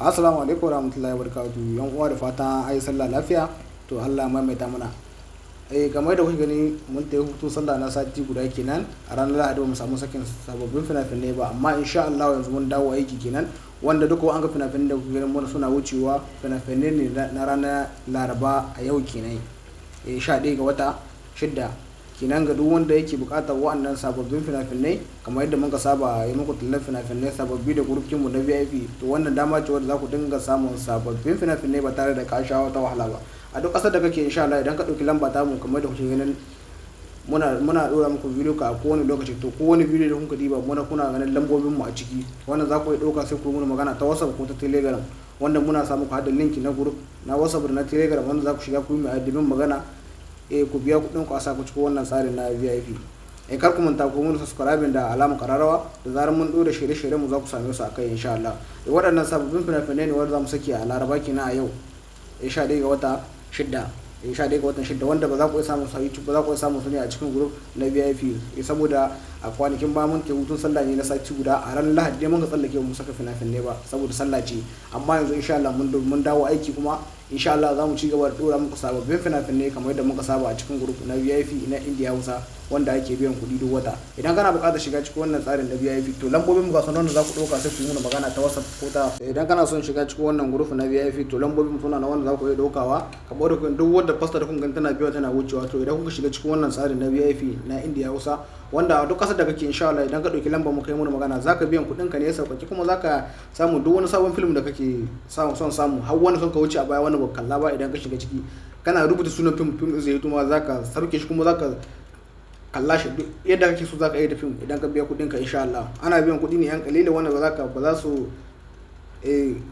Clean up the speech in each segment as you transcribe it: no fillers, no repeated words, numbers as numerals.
Assalamu alaikum warahmatullahi wabarakatuh. Yan uwa da fatan ayi sallah lafiya. To Allah ya maimaita mana. Kamar da kuke gani mun tayi hutu sallah na sati guda kenan. A ranar Lahadi ba mu samu sakin sababbin fina-finai ba, amma insha Allah yanzu mun dawo aiki kenan. Wanda duka an ga fina-finai da kuke ganin suna wucewa fina-finai ne na ranar Laraba a yau kenan. 11 ga wata 6 kenan ga duk wanda yake bukatar wa'annan sababbin fina-finai kamar yadda muka saba yi muku tallar fina-finai sababbi da gurfinmu na VIP. To wannan dama ce wadda za ku dinga samun sababbin fina-finai ba tare da ka sha wata wahala ba a duk ƙasar da kake. insha Allah idan ka ɗauki lamba ta mu kamar da kuke ganin muna ɗora muku bidiyo ka a kowane lokaci. To kowane bidiyo da kuka diba kuna ganin lambobin mu a ciki. Wannan za ku iya ɗauka sai ku yi magana ta WhatsApp ko ta Telegram, wanda muna samu ku haɗa link na group na WhatsApp da na Telegram wanda za ku shiga ku yi mai addinin magana. Ku biya kuɗin ku a sa ku cikin wannan tsarin na VIP. Kar ku manta ku mun subscribe da alamar kararrawa, da zarar mun ɗora shirye-shirye mu za ku same su akai insha Allah. Waɗannan sababbin fina-finai ne wanda za mu saki a Laraba kenan a yau 11 ga wata 6 11 ga watan 6, wanda ba za ku iya samun su a YouTube ba, za ku iya samun su ne a cikin group na VIP. Saboda a kwanakin ba mun ke hutun sallah ne na sati guda, a ranar Lahadi mun ga tsallake mu saka fina-finai ba saboda sallah ce. Amma yanzu insha Allah mun dawo aiki, kuma insha Allah za mu ci gaba da dora muku sababbin fina-finai kamar yadda muka saba a cikin group na VIP na India Hausa wanda ake biyan kuɗi duk wata. Idan kana buƙatar shiga cikin wannan tsarin na VIP, to lambobin mu ga sanan da za ku ɗauka sai ku yi magana ta WhatsApp ko ta. Idan kana son shiga cikin wannan group na VIP, to lambobin mu suna na wanda za ku iya ɗaukawa kamar da duk wanda fasta da kun gani tana biyo tana wucewa. To idan kuka shiga cikin wannan tsarin na VIP na India Hausa, wanda a duk ƙasar da kake insha Allah idan ka ɗauki lambar mu kai mu magana zaka biyan kuɗin ka ne sauƙaƙe, kuma zaka samu duk wani sabon film da kake son samu, har wani son ka wuce a baya wani ba kalla ba. Idan ka shiga ciki kana rubuta sunan film zai yi tuma zaka sauke shi, kuma zaka kalla shi duk yadda kake so zaka yi da film idan ka biya kuɗin ka insha Allah. Ana biyan kuɗi ne yan kalila wanda ba za su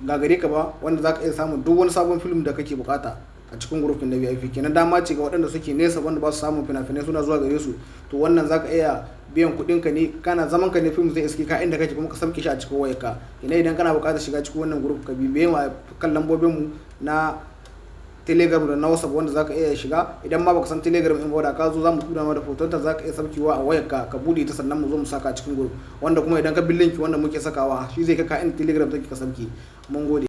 gagare ka ba, wanda zaka iya samun duk wani sabon film da kake bukata a cikin gurufin na VIP. Kenan dama ce ga waɗanda suke nesa wanda ba su samun fina-finai suna zuwa gare su. To wannan zaka iya biyan kuɗin ka ne, kana zaman ka ne film zai iske ka inda kake, kuma ka sauke shi a cikin wayarka. Idan kana buƙatar shiga cikin wannan group ka bibiye mu kan lambobin mu na Telegram da na WhatsApp wanda zaka iya shiga. Idan ma baka san Telegram in ba da ka zo zamu tura maka foton ta, zaka iya saukewa a wayarka ka bude ta sannan mu zo mu saka cikin group, wanda kuma idan ka bi link wanda muke sakawa shi zai kai ka in Telegram take ka sauke. Mun gode.